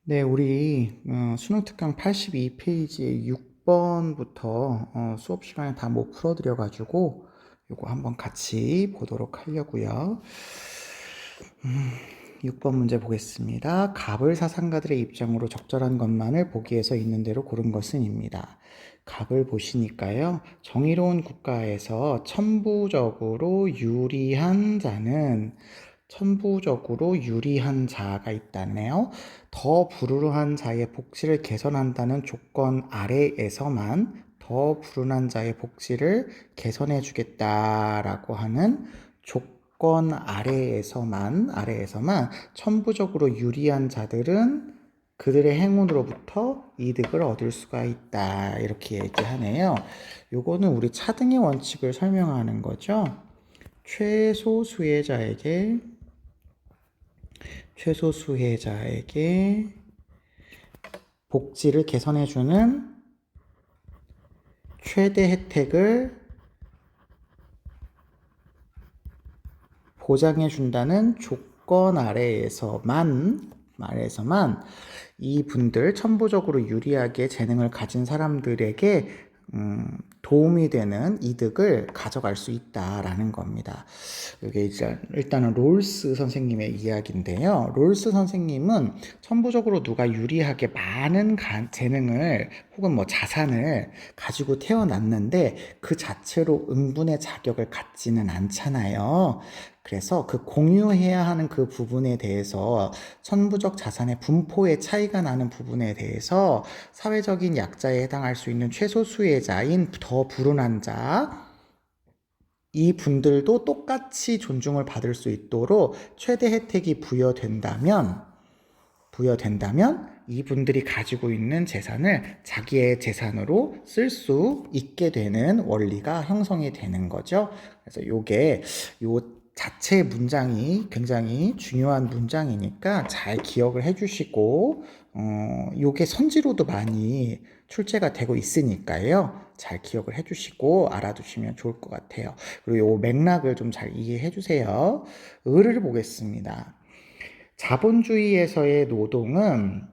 네, 우리 수능 특강 82페이지 6번부터 수업 시간에 다 못 풀어드려가지고 요거 한번 같이 보도록 하려고요. 6번 문제 보겠습니다. 갑을 사상가들의 입장으로 적절한 것만을 보기에서 있는 대로 고른 것은입니다. 갑을 보시니까요. 정의로운 국가에서 천부적으로 유리한 자가 있다네요. 더 불우한 자의 복지를 개선한다는 조건 아래에서만 더 불운한 자의 복지를 개선해 주겠다라고 하는 조건 아래에서만 천부적으로 유리한 자들은 그들의 행운으로부터 이득을 얻을 수가 있다. 이렇게 얘기하네요. 요거는 우리 차등의 원칙을 설명하는 거죠. 최소수혜자에게 복지를 개선해주는 최대 혜택을 보장해준다는 조건 아래에서만 이분들 천부적으로 유리하게 재능을 가진 사람들에게 도움이 되는 이득을 가져갈 수 있다라는 겁니다. 이게 이제 일단은 롤스 선생님의 이야기인데요. 롤스 선생님은 천부적으로 누가 유리하게 많은 재능을 혹은 뭐 자산을 가지고 태어났는데 그 자체로 응분의 자격을 갖지는 않잖아요. 그래서 그 공유해야 하는 그 부분에 대해서 천부적 자산의 분포의 차이가 나는 부분에 대해서 사회적인 약자에 해당할 수 있는 최소수혜자인 더 불운한 자, 이 분들도 똑같이 존중을 받을 수 있도록 최대 혜택이 부여된다면 이분들이 가지고 있는 재산을 자기의 재산으로 쓸 수 있게 되는 원리가 형성이 되는 거죠. 그래서 요 자체 문장이 굉장히 중요한 문장이니까 잘 기억을 해주시고, 요게 선지로도 많이 출제가 되고 있으니까요. 잘 기억을 해주시고 알아두시면 좋을 것 같아요. 그리고 요 맥락을 좀 잘 이해해 주세요. 을을 보겠습니다. 자본주의에서의 노동은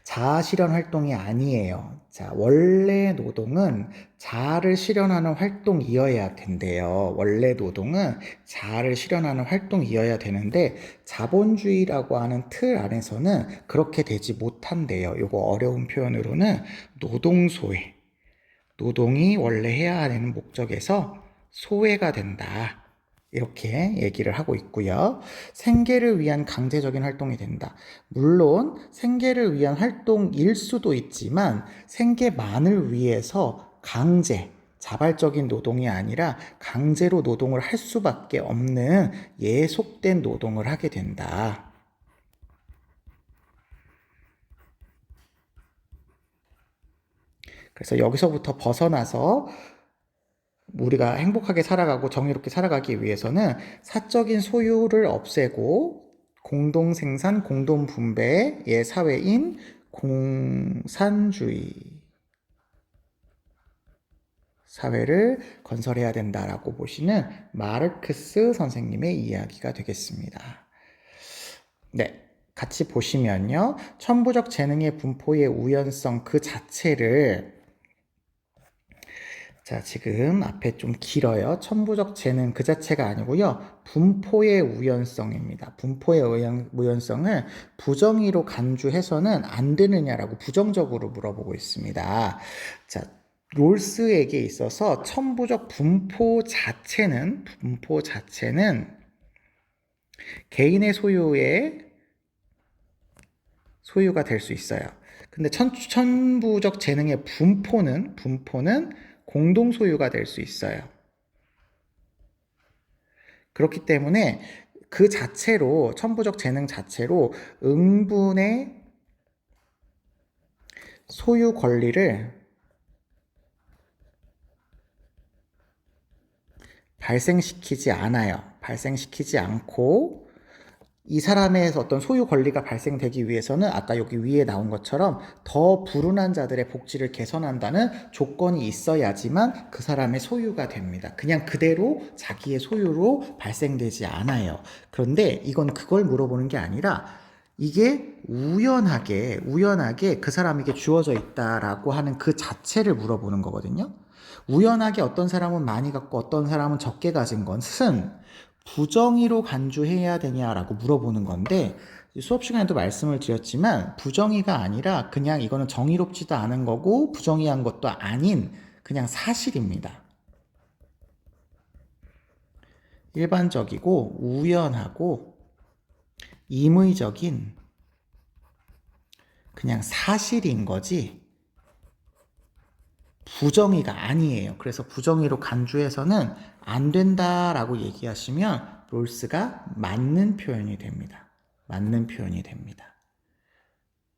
자아 실현 활동이 아니에요. 자, 원래 노동은 자아를 실현하는 활동이어야 된대요. 원래 노동은 자아를 실현하는 활동이어야 되는데 자본주의라고 하는 틀 안에서는 그렇게 되지 못한대요. 요거 어려운 표현으로는 노동소외. 노동이 원래 해야 되는 목적에서 소외가 된다. 이렇게 얘기를 하고 있고요. 생계를 위한 강제적인 활동이 된다. 물론 생계를 위한 활동일 수도 있지만 생계만을 위해서 자발적인 노동이 아니라 강제로 노동을 할 수밖에 없는 예속된 노동을 하게 된다. 그래서 여기서부터 벗어나서 우리가 행복하게 살아가고 정의롭게 살아가기 위해서는 사적인 소유를 없애고 공동생산, 공동분배의 사회인 공산주의 사회를 건설해야 된다라고 보시는 마르크스 선생님의 이야기가 되겠습니다. 네. 같이 보시면요. 천부적 재능의 분포의 우연성 그 자체를 자, 지금 앞에 좀 길어요. 천부적 재능 그 자체가 아니고요. 분포의 우연성입니다. 분포의 우연성을 부정의로 간주해서는 안 되느냐라고 부정적으로 물어보고 있습니다. 자, 롤스에게 있어서 천부적 분포 자체는 개인의 소유가 될 수 있어요. 근데 천부적 재능의 분포는 공동 소유가 될 수 있어요. 그렇기 때문에 그 자체로 천부적 재능 자체로 응분의 소유 권리를 발생시키지 않고 이 사람의 어떤 소유 권리가 발생되기 위해서는 아까 여기 위에 나온 것처럼 더 불운한 자들의 복지를 개선한다는 조건이 있어야지만 그 사람의 소유가 됩니다. 그냥 그대로 자기의 소유로 발생되지 않아요. 그런데 이건 그걸 물어보는 게 아니라 이게 우연하게 그 사람에게 주어져 있다라고 하는 그 자체를 물어보는 거거든요. 우연하게 어떤 사람은 많이 갖고 어떤 사람은 적게 가진 것은 부정의로 간주해야 되냐라고 물어보는 건데, 수업 시간에도 말씀을 드렸지만 부정의가 아니라 그냥 이거는 정의롭지도 않은 거고 부정의한 것도 아닌 그냥 사실입니다. 일반적이고 우연하고 임의적인 그냥 사실인 거지 부정의가 아니에요. 그래서 부정의로 간주해서는 안 된다라고 얘기하시면 롤스가 맞는 표현이 됩니다. 맞는 표현이 됩니다.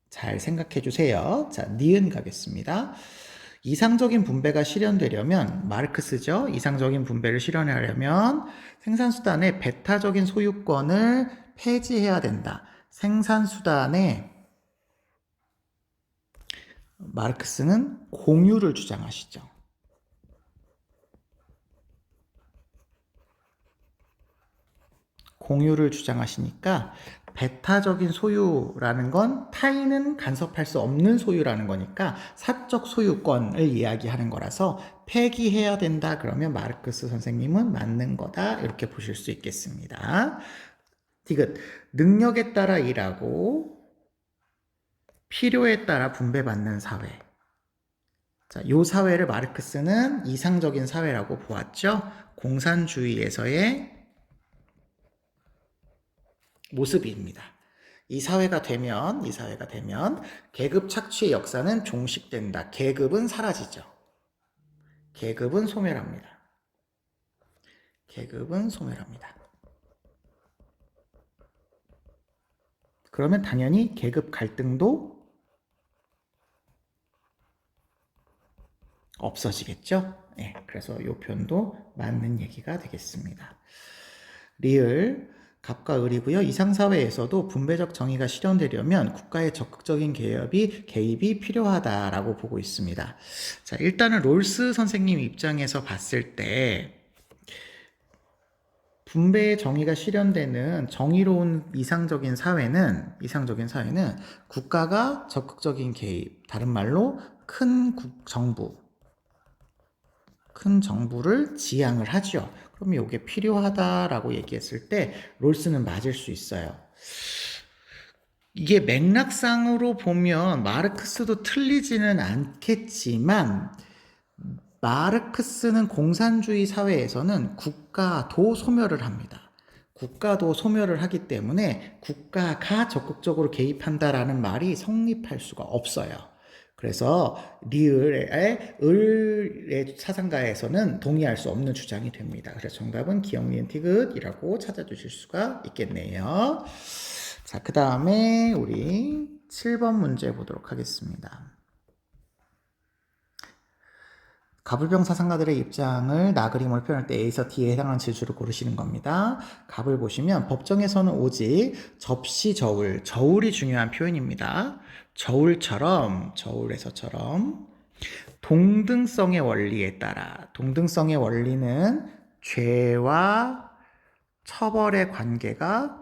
잘 생각해 주세요. 자, 니은 가겠습니다. 이상적인 분배가 실현되려면 마르크스죠. 이상적인 분배를 실현하려면 생산수단의 배타적인 소유권을 폐지해야 된다. 생산수단의 마르크스는 공유를 주장하시죠. 공유를 주장하시니까 배타적인 소유라는 건 타인은 간섭할 수 없는 소유라는 거니까 사적 소유권을 이야기하는 거라서 폐기해야 된다 그러면 마르크스 선생님은 맞는 거다 이렇게 보실 수 있겠습니다. 디귿, 능력에 따라 일하고 필요에 따라 분배받는 사회. 자, 요 사회를 마르크스는 이상적인 사회라고 보았죠. 공산주의에서의 모습입니다. 이 사회가 되면 계급 착취의 역사는 종식된다. 계급은 사라지죠. 계급은 소멸합니다. 계급은 소멸합니다. 그러면 당연히 계급 갈등도 없어지겠죠. 네, 그래서 이 표현도 맞는 얘기가 되겠습니다. 리을, 갑과 을이고요. 이상사회에서도 분배적 정의가 실현되려면 국가의 적극적인 개입이 필요하다라고 보고 있습니다. 자, 일단은 롤스 선생님 입장에서 봤을 때 분배의 정의가 실현되는 정의로운 이상적인 사회는 국가가 적극적인 개입, 다른 말로 큰 정부를 지향을 하죠. 그럼 이게 필요하다라고 얘기했을 때 롤스는 맞을 수 있어요. 이게 맥락상으로 보면 마르크스도 틀리지는 않겠지만 마르크스는 공산주의 사회에서는 국가도 소멸을 합니다. 국가도 소멸을 하기 때문에 국가가 적극적으로 개입한다라는 말이 성립할 수가 없어요. 그래서 을의 사상가에서는 동의할 수 없는 주장이 됩니다. 그래서 정답은 기역, 니은, 티귿이라고 찾아주실 수가 있겠네요. 자, 그 다음에 우리 7번 문제 보도록 하겠습니다. 갑을병 사상가들의 입장을 나그림으로 표현할 때 A에서 D에 해당하는 질주를 고르시는 겁니다. 갑을 보시면 법정에서는 오직 접시 저울이 중요한 표현입니다. 저울에서처럼 동등성의 원리에 따라, 동등성의 원리는 죄와 처벌의 관계가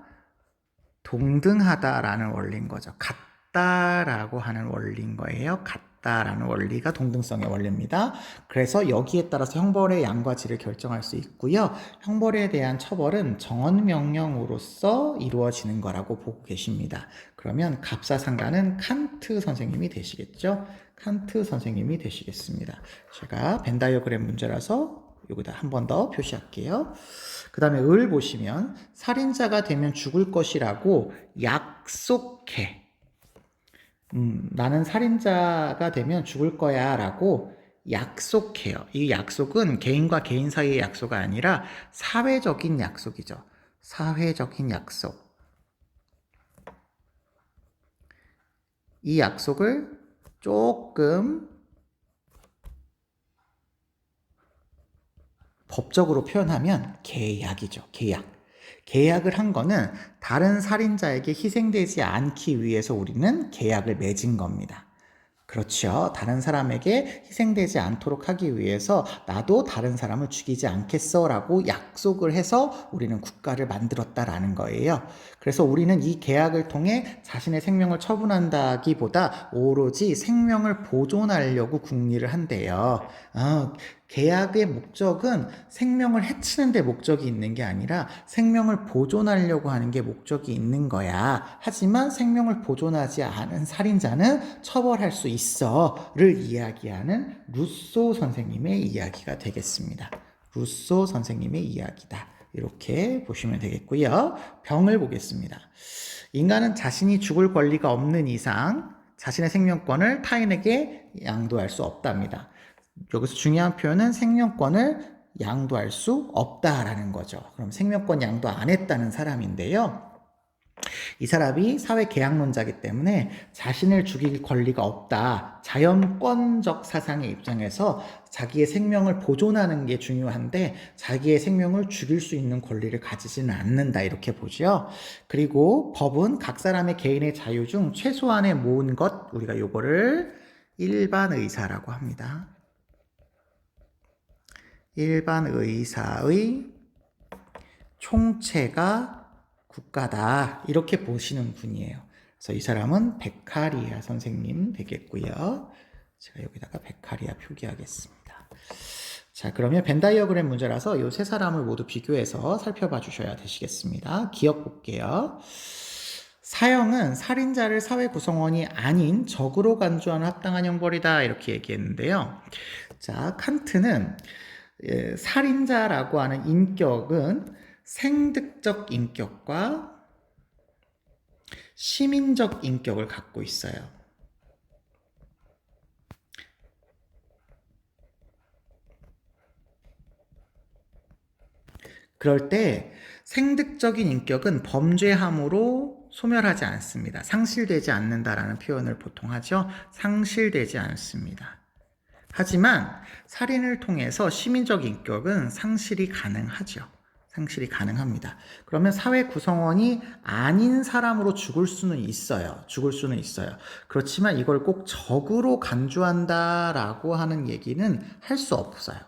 동등하다라는 원리인 거죠. 같다라고 하는 원리인 거예요. 같다라는 원리가 동등성의 원리입니다. 그래서 여기에 따라서 형벌의 양과 질을 결정할 수 있고요. 형벌에 대한 처벌은 정언명령으로서 이루어지는 거라고 보고 계십니다. 그러면 갑사상가는 칸트 선생님이 되시겠죠? 칸트 선생님이 되시겠습니다. 제가 벤 다이어그램 문제라서 여기다 한 번 더 표시할게요. 그 다음에 을 보시면 살인자가 되면 죽을 것이라고 약속해. 나는 살인자가 되면 죽을 거야 라고 약속해요. 이 약속은 개인과 개인 사이의 약속이 아니라 사회적인 약속이죠. 사회적인 약속. 이 약속을 조금 법적으로 표현하면 계약이죠. 계약을 한 거는 다른 살인자에게 희생되지 않기 위해서 우리는 계약을 맺은 겁니다. 그렇죠. 다른 사람에게 희생되지 않도록 하기 위해서 나도 다른 사람을 죽이지 않겠어라고 약속을 해서 우리는 국가를 만들었다라는 거예요. 그래서 우리는 이 계약을 통해 자신의 생명을 처분한다기보다 오로지 생명을 보존하려고 국리를 한대요. 계약의 목적은 생명을 해치는 데 목적이 있는 게 아니라 생명을 보존하려고 하는 게 목적이 있는 거야. 하지만 생명을 보존하지 않은 살인자는 처벌할 수 있어를 이야기하는 루소 선생님의 이야기가 되겠습니다. 루소 선생님의 이야기다. 이렇게 보시면 되겠고요. 병을 보겠습니다. 인간은 자신이 죽을 권리가 없는 이상 자신의 생명권을 타인에게 양도할 수 없답니다. 여기서 중요한 표현은 생명권을 양도할 수 없다라는 거죠. 그럼 생명권 양도 안 했다는 사람인데요. 이 사람이 사회 계약론자이기 때문에 자신을 죽일 권리가 없다. 자연권적 사상의 입장에서 자기의 생명을 보존하는 게 중요한데 자기의 생명을 죽일 수 있는 권리를 가지지는 않는다. 이렇게 보죠. 그리고 법은 각 사람의 개인의 자유 중 최소한의 모은 것, 우리가 요거를 일반 의사라고 합니다. 일반 의사의 총체가 국가다. 이렇게 보시는 분이에요. 그래서 이 사람은 베카리아 선생님 되겠고요. 제가 여기다가 베카리아 표기하겠습니다. 자, 그러면 벤 다이어그램 문제라서 이 세 사람을 모두 비교해서 살펴봐 주셔야 되시겠습니다. 기억 볼게요. 사형은 살인자를 사회 구성원이 아닌 적으로 간주하는 합당한 형벌이다. 이렇게 얘기했는데요. 자, 칸트는 살인자라고 하는 인격은 생득적 인격과 시민적 인격을 갖고 있어요. 그럴 때 생득적인 인격은 범죄함으로 소멸하지 않습니다. 상실되지 않는다라는 표현을 보통 하죠. 상실되지 않습니다. 하지만 살인을 통해서 시민적 인격은 상실이 가능하죠. 상실이 가능합니다. 그러면 사회 구성원이 아닌 사람으로 죽을 수는 있어요. 그렇지만 이걸 꼭 적으로 간주한다라고 하는 얘기는 할 수 없어요.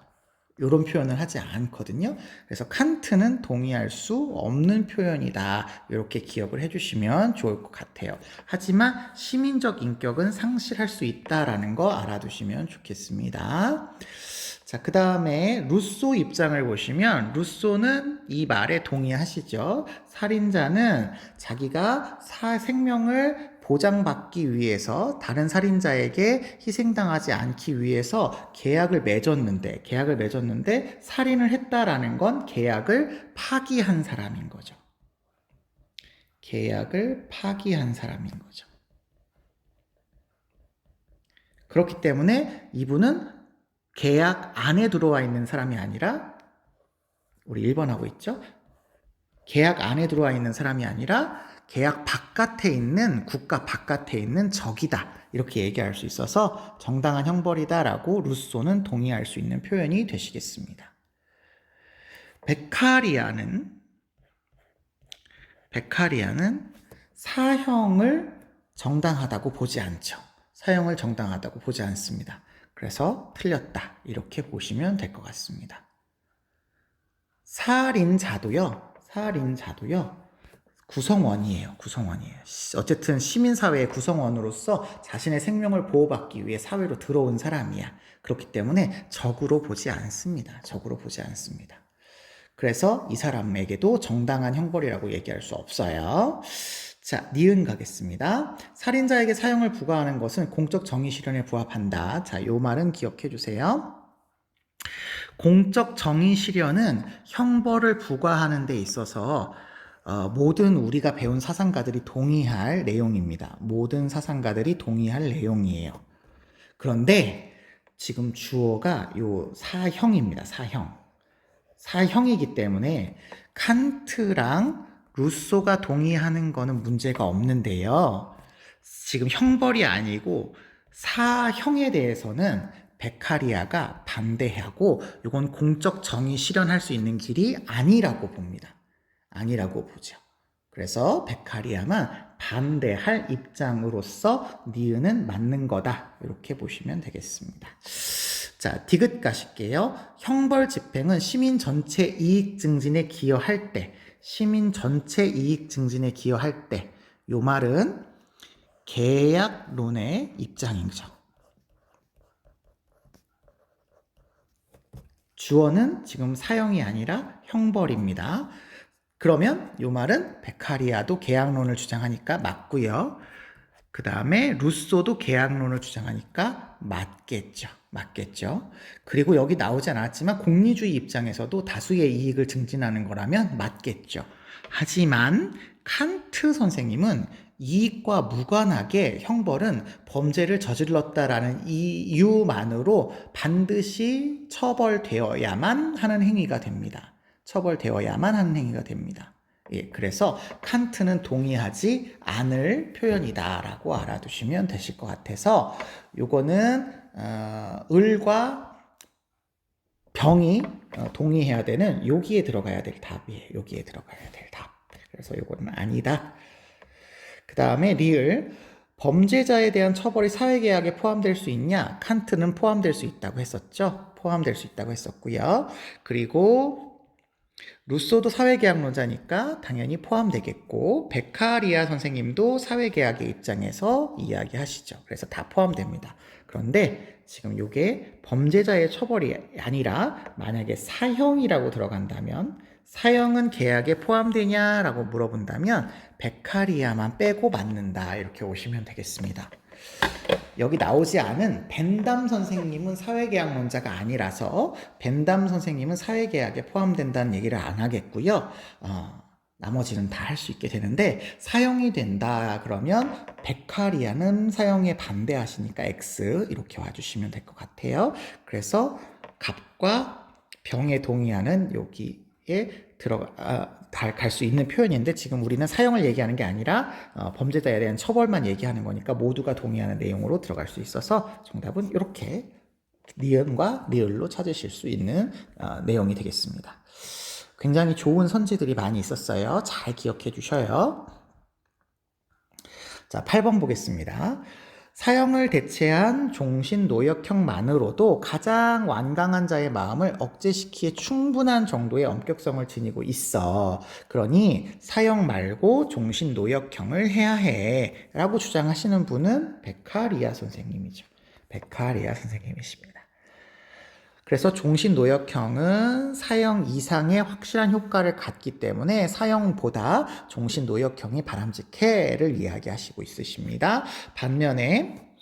이런 표현을 하지 않거든요. 그래서 칸트는 동의할 수 없는 표현이다. 이렇게 기억을 해주시면 좋을 것 같아요. 하지만 시민적 인격은 상실할 수 있다라는 거 알아두시면 좋겠습니다. 자, 그 다음에 루소 입장을 보시면 루소는 이 말에 동의하시죠. 살인자는 자기가 생명을 보장받기 위해서 다른 살인자에게 희생당하지 않기 위해서 계약을 맺었는데 살인을 했다라는 건 계약을 파기한 사람인 거죠. 계약을 파기한 사람인 거죠. 그렇기 때문에 이분은 계약 안에 들어와 있는 사람이 아니라 우리 1번 하고 있죠? 계약 안에 들어와 있는 사람이 아니라 계약 바깥에 있는 국가 바깥에 있는 적이다. 이렇게 얘기할 수 있어서 정당한 형벌이다라고 루소는 동의할 수 있는 표현이 되시겠습니다. 베카리아는 사형을 정당하다고 보지 않죠. 사형을 정당하다고 보지 않습니다. 그래서 틀렸다. 이렇게 보시면 될 것 같습니다. 살인자도요. 구성원이에요. 어쨌든 시민사회의 구성원으로서 자신의 생명을 보호받기 위해 사회로 들어온 사람이야. 그렇기 때문에 적으로 보지 않습니다. 그래서 이 사람에게도 정당한 형벌이라고 얘기할 수 없어요. 자, 니은 가겠습니다. 살인자에게 사형을 부과하는 것은 공적 정의 실현에 부합한다. 자, 요 말은 기억해 주세요. 공적 정의 실현은 형벌을 부과하는 데 있어서 모든 우리가 배운 사상가들이 동의할 내용입니다. 내용이에요. 그런데 지금 주어가 요 사형입니다. 사형이기 때문에 칸트랑 루소가 동의하는 거는 문제가 없는데요. 지금 형벌이 아니고 사형에 대해서는 베카리아가 반대하고 이건 공적 정의 실현할 수 있는 길이 아니라고 봅니다. 아니라고 보죠. 그래서 베카리아만 반대할 입장으로서 니은은 맞는 거다. 이렇게 보시면 되겠습니다. 자, 디귿 가실게요. 형벌 집행은 시민 전체 이익 증진에 기여할 때, 시민 전체 이익 증진에 기여할 때, 요 말은 계약론의 입장이죠. 주어는 지금 사형이 아니라 형벌입니다. 그러면 요 말은 베카리아도 계약론을 주장하니까 맞고요. 그 다음에 루소도 계약론을 주장하니까 맞겠죠. 그리고 여기 나오지 않았지만 공리주의 입장에서도 다수의 이익을 증진하는 거라면 맞겠죠. 하지만 칸트 선생님은 이익과 무관하게 형벌은 범죄를 저질렀다라는 이유만으로 반드시 처벌되어야만 하는 행위가 됩니다. 처벌되어야만 하는 행위가 됩니다. 예, 그래서 칸트는 동의하지 않을 표현이다라고 알아두시면 되실 것 같아서 요거는 을과 병이 동의해야 되는 여기에 들어가야 될 답이에요. 여기에 들어가야 될 답. 그래서 요거는 아니다. 그 다음에 리을. 범죄자에 대한 처벌이 사회계약에 포함될 수 있냐? 칸트는 포함될 수 있다고 했었죠. 포함될 수 있다고 했었고요. 그리고 루소도 사회계약론자니까 당연히 포함되겠고 베카리아 선생님도 사회계약의 입장에서 이야기하시죠. 그래서 다 포함됩니다. 그런데 지금 이게 범죄자의 처벌이 아니라 만약에 사형이라고 들어간다면 사형은 계약에 포함되냐라고 물어본다면 베카리아만 빼고 맞는다 이렇게 오시면 되겠습니다. 여기 나오지 않은 벤담 선생님은 사회계약론자가 아니라서 벤담 선생님은 사회계약에 포함된다는 얘기를 안 하겠고요. 나머지는 다 할 수 있게 되는데 사형이 된다 그러면 베카리아는 사형에 반대하시니까 X 이렇게 와주시면 될 것 같아요. 그래서 갑과 병에 동의하는 여기에 갈 수 있는 표현인데 지금 우리는 사형을 얘기하는 게 아니라 범죄자에 대한 처벌만 얘기하는 거니까 모두가 동의하는 내용으로 들어갈 수 있어서 정답은 이렇게 니은과 리을로 찾으실 수 있는 내용이 되겠습니다. 굉장히 좋은 선지들이 많이 있었어요. 잘 기억해 주셔요. 자, 8번 보겠습니다. 사형을 대체한 종신노역형만으로도 가장 완강한 자의 마음을 억제시키기에 충분한 정도의 엄격성을 지니고 있어. 그러니 사형 말고 종신노역형을 해야 해 라고 주장하시는 분은 베카리아 선생님이죠. 베카리아 선생님이십니다. 그래서 종신노역형은 사형 이상의 확실한 효과를 갖기 때문에 사형보다 종신노역형이 바람직해를 이야기하시고 있으십니다. 반면에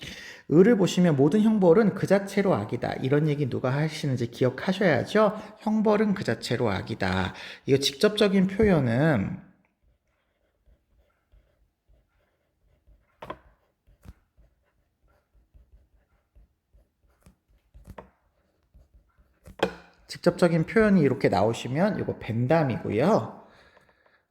을을 보시면 모든 형벌은 그 자체로 악이다. 이런 얘기 누가 하시는지 기억하셔야죠. 형벌은 그 자체로 악이다. 이거 직접적인 표현은 직접적인 표현이 이렇게 나오시면 이거 벤담이고요.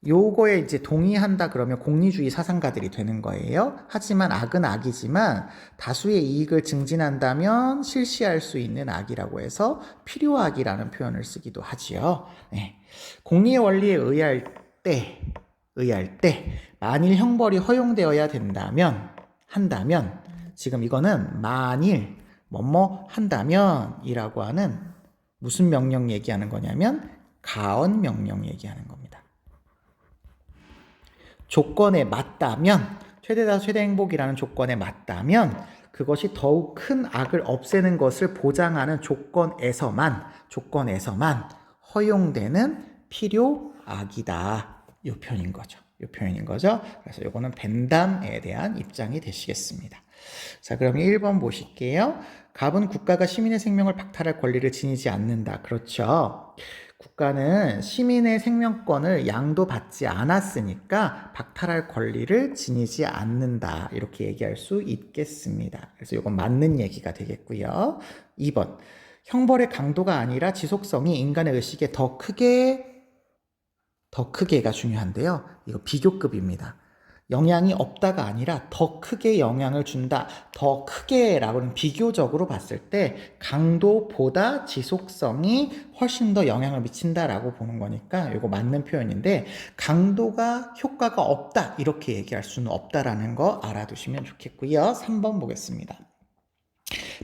요거에 이제 동의한다 그러면 공리주의 사상가들이 되는 거예요. 하지만 악은 악이지만 다수의 이익을 증진한다면 실시할 수 있는 악이라고 해서 필요악이라는 표현을 쓰기도 하지요. 네. 공리의 원리에 의할 때 만일 형벌이 허용되어야 한다면 지금 이거는 만일 뭐뭐 한다면 이라고 하는 무슨 명령 얘기하는 거냐면 가언 명령 얘기하는 겁니다. 조건에 맞다면 최대다 최대 행복이라는 조건에 맞다면 그것이 더욱 큰 악을 없애는 것을 보장하는 조건에서만 허용되는 필요악이다. 이 표현인 거죠. 그래서 이거는 벤담에 대한 입장이 되시겠습니다. 자, 그럼 1번 보실게요. 갑은 국가가 시민의 생명을 박탈할 권리를 지니지 않는다. 그렇죠. 국가는 시민의 생명권을 양도받지 않았으니까 박탈할 권리를 지니지 않는다. 이렇게 얘기할 수 있겠습니다. 그래서 이건 맞는 얘기가 되겠고요. 2번. 형벌의 강도가 아니라 지속성이 인간의 의식에 더 크게가 중요한데요. 이거 비교급입니다. 영향이 없다가 아니라 더 크게 영향을 준다. 더 크게라고는 비교적으로 봤을 때 강도보다 지속성이 훨씬 더 영향을 미친다라고 보는 거니까 이거 맞는 표현인데 강도가 효과가 없다 이렇게 얘기할 수는 없다라는 거 알아두시면 좋겠고요. 3번 보겠습니다.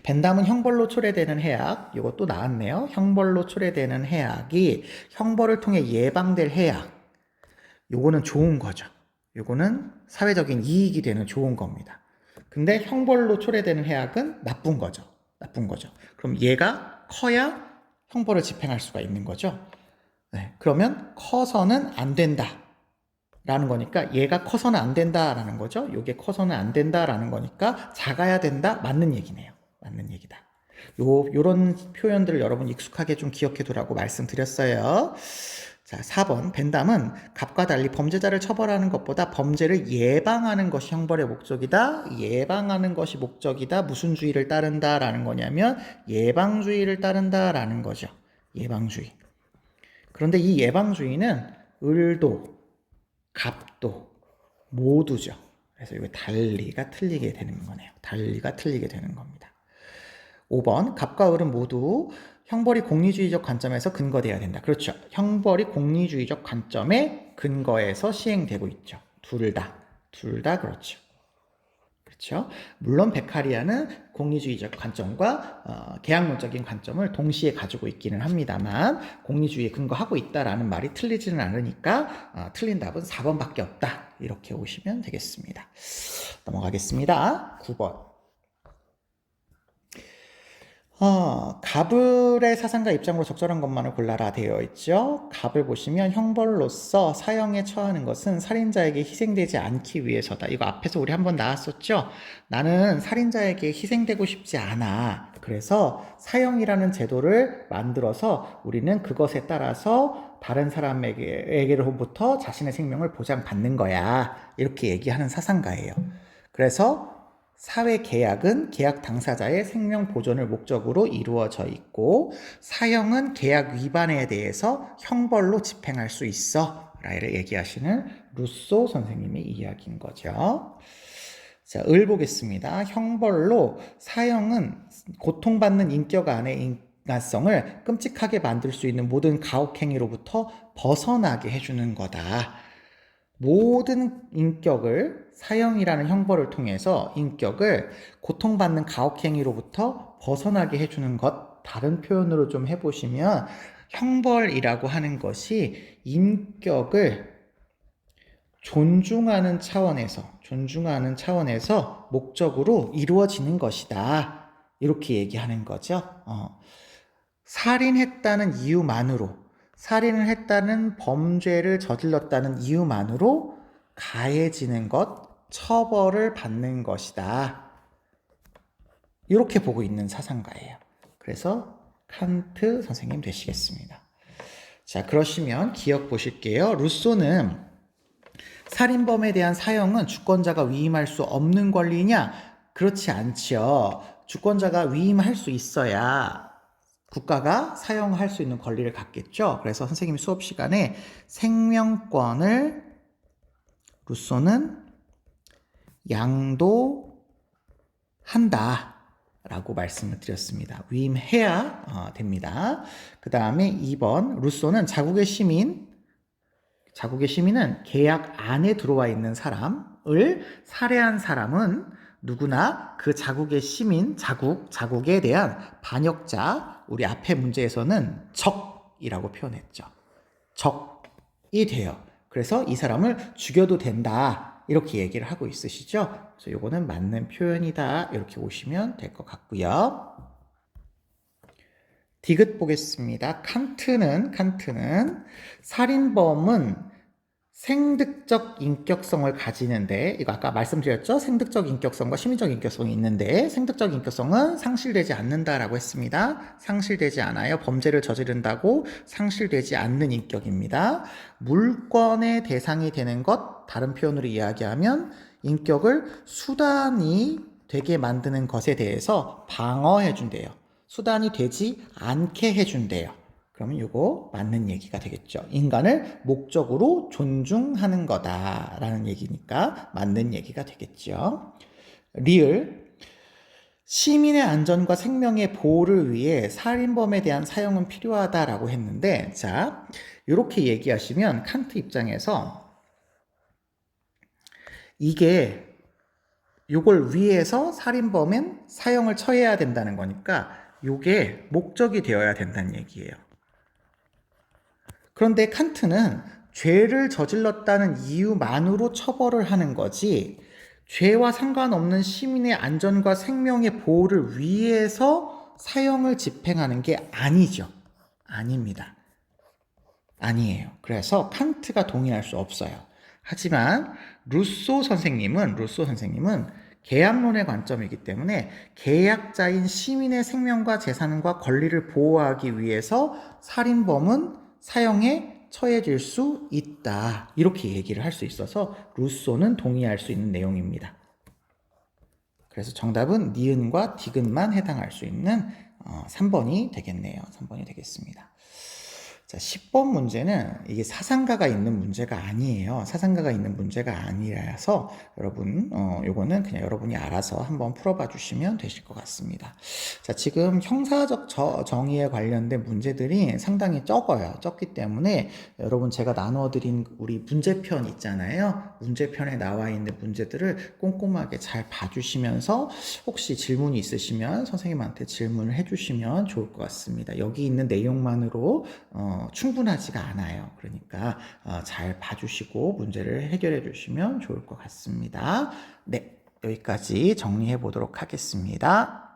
벤담은 형벌로 초래되는 해악, 이것도 나왔네요. 형벌로 초래되는 해악이 형벌을 통해 예방될 해악, 요거는 좋은 거죠. 요거는 사회적인 이익이 되는 좋은 겁니다. 근데 형벌로 초래되는 해악은 나쁜 거죠. 나쁜 거죠. 그럼 얘가 커야 형벌을 집행할 수가 있는 거죠. 네, 그러면 커서는 안 된다 라는 거니까 얘가 커서는 안 된다라는 거죠. 요게 커서는 안 된다라는 거니까 작아야 된다 맞는 얘기네요. 맞는 얘기다. 요런 표현들을 여러분 익숙하게 좀 기억해 두라고 말씀드렸어요. 자, 4번. 벤담은 갑과 달리 범죄자를 처벌하는 것보다 범죄를 예방하는 것이 형벌의 목적이다. 예방하는 것이 목적이다. 무슨 주의를 따른다라는 거냐면 예방주의를 따른다라는 거죠. 예방주의. 그런데 이 예방주의는 을도 갑도 모두죠. 그래서 이거 달리가 틀리게 되는 거네요. 달리가 틀리게 되는 겁니다. 5번. 갑과 을은 모두 형벌이 공리주의적 관점에서 근거돼야 된다. 그렇죠. 형벌이 공리주의적 관점에 근거해서 시행되고 있죠. 둘 다 그렇죠. 그렇죠. 물론 베카리아는 공리주의적 관점과 계약론적인 관점을 동시에 가지고 있기는 합니다만 공리주의에 근거하고 있다라는 말이 틀리지는 않으니까 틀린 답은 4번밖에 없다. 이렇게 오시면 되겠습니다. 넘어가겠습니다. 9번. 갑을의 사상과 입장으로 적절한 것만을 골라라 되어 있죠. 갑을 보시면 형벌로서 사형에 처하는 것은 살인자에게 희생되지 않기 위해서다. 이거 앞에서 우리 한번 나왔었죠. 나는 살인자에게 희생되고 싶지 않아. 그래서 사형이라는 제도를 만들어서 우리는 그것에 따라서 다른 사람에게로부터 자신의 생명을 보장받는 거야. 이렇게 얘기하는 사상가예요. 그래서 사회 계약은 계약 당사자의 생명 보존을 목적으로 이루어져 있고 사형은 계약 위반에 대해서 형벌로 집행할 수 있어 라를 얘기하시는 루소 선생님의 이야기인 거죠. 자, 을 보겠습니다. 형벌로 사형은 고통받는 인격 안의 인간성을 끔찍하게 만들 수 있는 모든 가혹행위로부터 벗어나게 해주는 거다. 모든 인격을 사형이라는 형벌을 통해서 인격을 고통받는 가혹행위로부터 벗어나게 해주는 것, 다른 표현으로 좀 해보시면 형벌이라고 하는 것이 인격을 존중하는 차원에서 목적으로 이루어지는 것이다. 이렇게 얘기하는 거죠. 살인했다는 이유만으로 살인을 했다는 범죄를 저질렀다는 이유만으로 가해지는 것, 처벌을 받는 것이다. 이렇게 보고 있는 사상가예요. 그래서 칸트 선생님 되시겠습니다. 자, 그러시면 기억 보실게요. 루소는 살인범에 대한 사형은 주권자가 위임할 수 없는 권리냐? 그렇지 않지요. 주권자가 위임할 수 있어야 국가가 사용할 수 있는 권리를 갖겠죠. 그래서 선생님이 수업 시간에 생명권을 루소는 양도한다 라고 말씀을 드렸습니다. 위임해야 됩니다. 그 다음에 2번 루소는 자국의 시민은 계약 안에 들어와 있는 사람을 살해한 사람은 누구나 그 자국의 시민, 자국에 대한 반역자, 우리 앞에 문제에서는 적이라고 표현했죠. 적이 돼요. 그래서 이 사람을 죽여도 된다. 이렇게 얘기를 하고 있으시죠? 그래서 요거는 맞는 표현이다. 이렇게 오시면 될 것 같고요. 디귿 보겠습니다. 칸트는 살인범은 생득적 인격성을 가지는데, 이거 아까 말씀드렸죠? 생득적 인격성과 심리적 인격성이 있는데, 생득적 인격성은 상실되지 않는다라고 했습니다. 상실되지 않아요. 범죄를 저지른다고 상실되지 않는 인격입니다. 물권의 대상이 되는 것, 다른 표현으로 이야기하면 인격을 수단이 되게 만드는 것에 대해서 방어해준대요. 수단이 되지 않게 해준대요. 그러면 이거 맞는 얘기가 되겠죠. 인간을 목적으로 존중하는 거다라는 얘기니까 맞는 얘기가 되겠죠. 리을. 시민의 안전과 생명의 보호를 위해 살인범에 대한 사형은 필요하다라고 했는데, 자, 이렇게 얘기하시면 칸트 입장에서 이게 요걸 위해서 살인범은 사형을 처해야 된다는 거니까 요게 목적이 되어야 된다는 얘기예요. 그런데 칸트는 죄를 저질렀다는 이유만으로 처벌을 하는 거지 죄와 상관없는 시민의 안전과 생명의 보호를 위해서 사형을 집행하는 게 아니죠. 아닙니다. 아니에요. 그래서 칸트가 동의할 수 없어요. 하지만 루소 선생님은 계약론의 관점이기 때문에 계약자인 시민의 생명과 재산과 권리를 보호하기 위해서 살인범은 사형에 처해질 수 있다. 이렇게 얘기를 할 수 있어서 루소는 동의할 수 있는 내용입니다. 그래서 정답은 니은과 디귿만 해당할 수 있는 3번이 되겠네요. 3번이 되겠습니다. 자, 10번 문제는 이게 사상가가 있는 문제가 아니에요. 사상가가 있는 문제가 아니라서 여러분, 요거는 그냥 여러분이 알아서 한번 풀어봐 주시면 되실 것 같습니다. 자, 지금 형사적 정의에 관련된 문제들이 상당히 적어요. 적기 때문에 여러분 제가 나눠드린 우리 문제편 있잖아요. 문제편에 나와 있는 문제들을 꼼꼼하게 잘 봐주시면서 혹시 질문이 있으시면 선생님한테 질문을 해주시면 좋을 것 같습니다. 여기 있는 내용만으로 충분하지가 않아요. 그러니까 잘 봐주시고 문제를 해결해 주시면 좋을 것 같습니다. 네, 여기까지 정리해 보도록 하겠습니다.